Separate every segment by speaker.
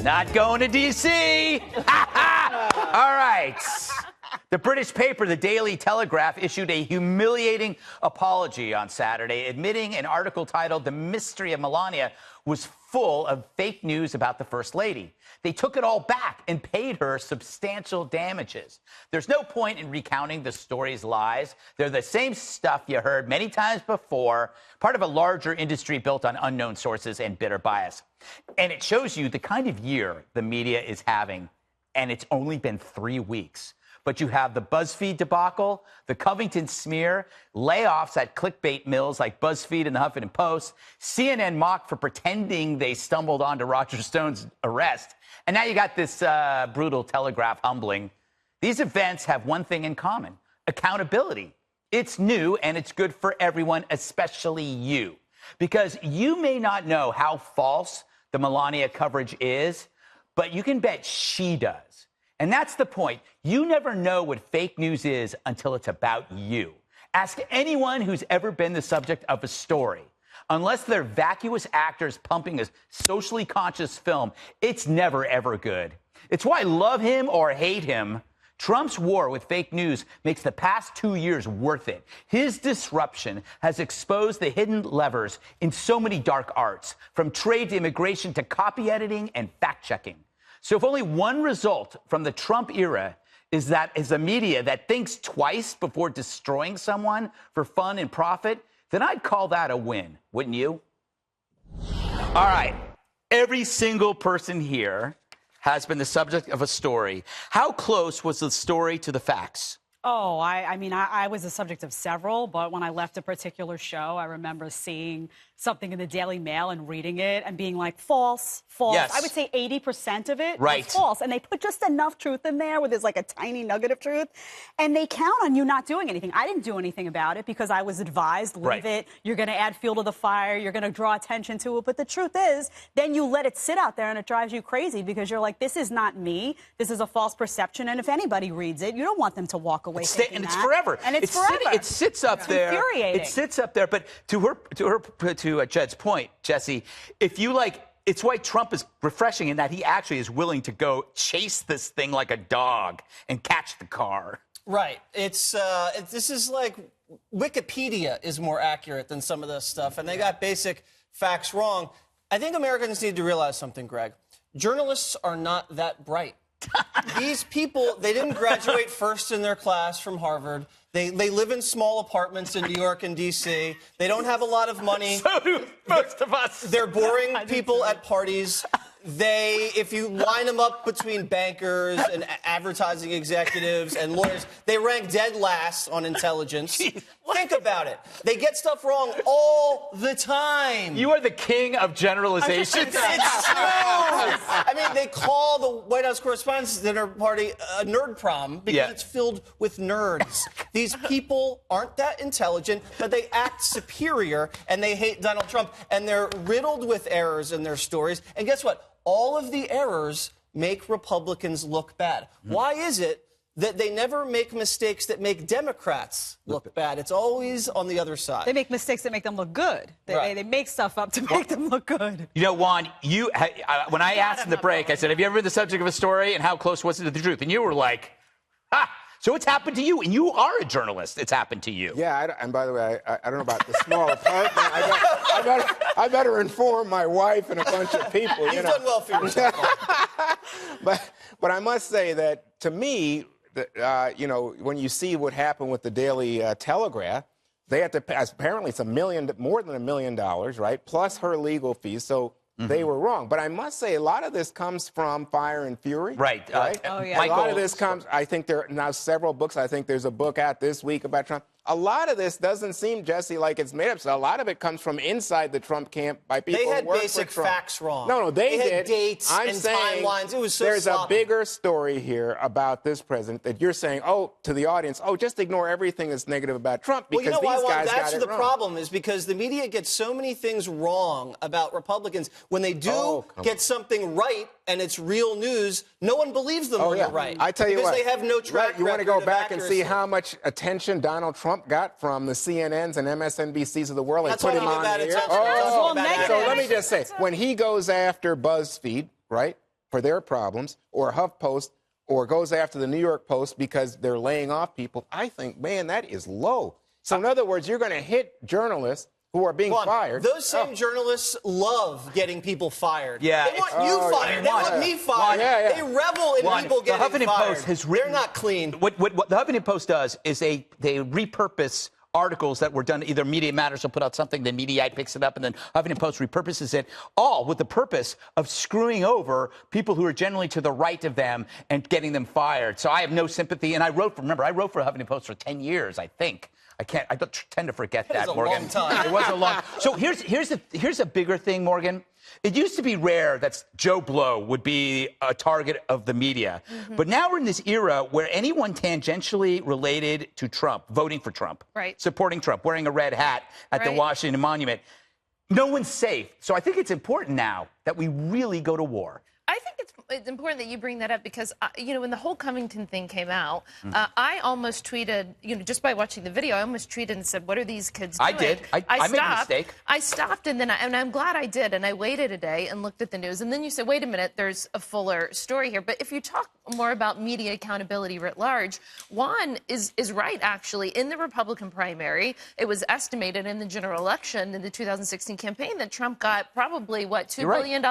Speaker 1: Not going to D.C. All right. The British paper, the Daily Telegraph, issued a humiliating apology on Saturday, admitting an article titled "The Mystery of Melania" was full of fake news about the First Lady. They took it all back and paid her substantial damages. There's no point in recounting the story's lies. They're the same stuff you heard many times before, part of a larger industry built on unknown sources and bitter bias. And it shows you the kind of year the media is having, and it's only been 3 weeks. But you have the BuzzFeed debacle, the Covington smear, layoffs at clickbait mills like BuzzFeed and the Huffington Post, CNN mocked for pretending they stumbled onto Roger Stone's arrest. And now you got this brutal Telegraph humbling. These events have one thing in common: accountability. It's new and it's good for everyone, especially you. Because you may not know how false the Melania coverage is, but you can bet she does. And that's the point. You never know what fake news is until it's about you. Ask anyone who's ever been the subject of a story. Unless they're vacuous actors pumping a socially conscious film, it's never, ever good. It's why, love him or hate him, Trump's war with fake news makes the past 2 years worth it. His disruption has exposed the hidden levers in so many dark arts, from trade to immigration to copy editing and fact-checking. So if only one result from the Trump era is a media that thinks twice before destroying someone for fun and profit, then I'd call that a win, wouldn't you? All right. Every single person here has been the subject of a story. How close was the story to the facts?
Speaker 2: Oh, I mean, I was the subject of several, but when I left a particular show, I remember seeing something in the Daily Mail and reading it and being like, false, false.
Speaker 1: Yes.
Speaker 2: I would say 80% of it
Speaker 1: Right.
Speaker 2: was false. And they put just enough truth in there where there's like a tiny nugget of truth. And they count on you not doing anything. I didn't do anything about it because I was advised, leave
Speaker 1: Right.
Speaker 2: it. You're going to add fuel to the fire. You're going to draw attention to it. But the truth is, then you let it sit out there and it drives you crazy because you're like, this is not me. This is a false perception. And if anybody reads it, you don't want them to walk away thinking
Speaker 1: And it's
Speaker 2: that.
Speaker 1: forever.
Speaker 2: And it's forever.
Speaker 1: It sits up there.
Speaker 2: Infuriating.
Speaker 1: It sits up there. But to Jed's point, Jesse, if you it's why Trump is refreshing in that he actually is willing to go chase this thing like a dog and catch the car.
Speaker 3: Right. This is like Wikipedia is more accurate than some of this stuff, and they got basic facts wrong. I think Americans need to realize something, Greg. Journalists are not that bright. These people, they didn't graduate first in their class from Harvard. They live in small apartments in New York and D.C. They don't have a lot of money.
Speaker 1: So do most of us.
Speaker 3: They're boring people at parties. If you line them up between bankers and advertising executives and lawyers, they rank dead last on intelligence. Think about it. They get stuff wrong all the time.
Speaker 1: You are the king of generalizations.
Speaker 3: It's true. I mean, they call the White House Correspondents' Dinner Party a nerd prom because it's filled with nerds. These people aren't that intelligent, but they act superior, and they hate Donald Trump, and they're riddled with errors in their stories. And guess what? All of the errors make Republicans look bad. Why is it that they never make mistakes that make Democrats look bad? It's always on the other side.
Speaker 2: They make mistakes that make them look good. They make stuff up to make them look good.
Speaker 1: You know, Juan, when I asked in the break, I said, have you ever been the subject of a story, and how close was it to the truth? And you were like, ha! So it's happened to you, and you are a journalist. It's happened to you.
Speaker 4: Yeah, and by the way, I don't know about the small apartment. I better inform my wife and a bunch of people.
Speaker 3: You've done well for yourself.
Speaker 4: But I must say that, to me, when you see what happened with the Daily Telegraph, they had to pay, apparently it's more than $1 million, right? Plus her legal fees. So they were wrong. But I must say, a lot of this comes from Fire and Fury.
Speaker 1: Right.
Speaker 2: Oh, yeah.
Speaker 4: A lot of this comes, I think there are now several books. I think there's a book out this week about Trump. A lot of this doesn't seem, Jesse, like it's made up. So a lot of it comes from inside the Trump camp by people
Speaker 3: They had
Speaker 4: who work
Speaker 3: basic
Speaker 4: for Trump.
Speaker 3: facts wrong.
Speaker 4: No, they did.
Speaker 3: had dates
Speaker 4: I'm
Speaker 3: and
Speaker 4: saying
Speaker 3: timelines. It was so
Speaker 4: there's
Speaker 3: sloppy.
Speaker 4: a bigger story here about this president that you're saying, to the audience, just ignore everything that's negative about Trump because
Speaker 3: well, you know
Speaker 4: these
Speaker 3: why,
Speaker 4: guys
Speaker 3: that's
Speaker 4: got it
Speaker 3: the
Speaker 4: wrong.
Speaker 3: problem is because the media gets so many things wrong about Republicans. When they do get something right and it's real news, no one believes them when they're right.
Speaker 4: I tell you
Speaker 3: because
Speaker 4: what.
Speaker 3: they have no track record.
Speaker 4: You want to go
Speaker 3: of
Speaker 4: back and see
Speaker 3: accuracy.
Speaker 4: how much attention Donald Trump got from the CNNs and MSNBCs of the world. They
Speaker 3: That's
Speaker 4: put
Speaker 3: all
Speaker 4: him on
Speaker 3: about
Speaker 4: the air.
Speaker 3: attention. That's all about
Speaker 4: So
Speaker 3: attention.
Speaker 4: let me just say, when he goes after BuzzFeed, right? for their problems, or HuffPost, or goes after the New York Post because they're laying off people, I think, man, that is low. So in other words, you're going to hit journalists who are being fired.
Speaker 3: Those same journalists love getting people fired.
Speaker 1: Yeah,
Speaker 3: They want you fired. They want me fired.
Speaker 4: Yeah.
Speaker 3: They revel in people getting fired.
Speaker 1: The Huffington Post has written,
Speaker 3: they're not clean.
Speaker 1: What the Huffington Post does is they repurpose articles that were done. Either Media Matters will put out something, then Mediaite picks it up, and then Huffington Post repurposes it, all with the purpose of screwing over people who are generally to the right of them and getting them fired. So I have no sympathy. And I wrote for Huffington Post for 10 years, I think. I tend to forget that, Morgan.
Speaker 3: It was a long time.
Speaker 1: It was a long. So here's a bigger thing, Morgan. It used to be rare that Joe Blow would be a target of the media. Mm-hmm. But now we're in this era where anyone tangentially related to Trump, voting for Trump, supporting Trump, wearing a red hat at the Washington Monument, no one's safe. So I think it's important now that we really go to war.
Speaker 5: I think it's important that you bring that up because, when the whole Covington thing came out, I almost tweeted, just by watching the video, I almost tweeted and said, what are these kids doing?
Speaker 1: I did. I made a mistake.
Speaker 5: I stopped, and then I'm glad I did, and I waited a day and looked at the news. And then you said, wait a minute, there's a fuller story here. But if you talk more about media accountability writ large, Juan is right, actually. In the Republican primary, it was estimated in the general election in the 2016 campaign that Trump got probably, $2 billion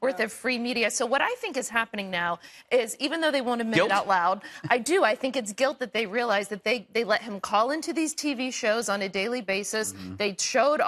Speaker 5: worth of free media. So what I think is happening now is, even though they won't admit it out loud, I think it's guilt that they realize that they let him call into these TV shows on a daily basis. Mm-hmm. They showed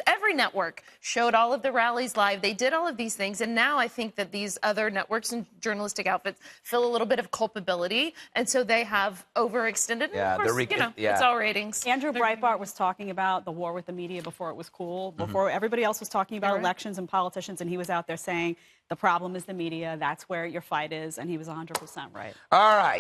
Speaker 5: every network showed all of the rallies live. They did all of these things. And now I think that these other networks and journalistic outfits feel a little bit of culpability. And so they have overextended.
Speaker 1: Yeah,
Speaker 5: and of course, it's all ratings.
Speaker 2: Andrew Breitbart was talking about the war with the media before it was cool, before everybody else was talking about elections and politicians, and he was out there saying the problem is the media. That's where your fight is, and he was 100% right.
Speaker 1: All right.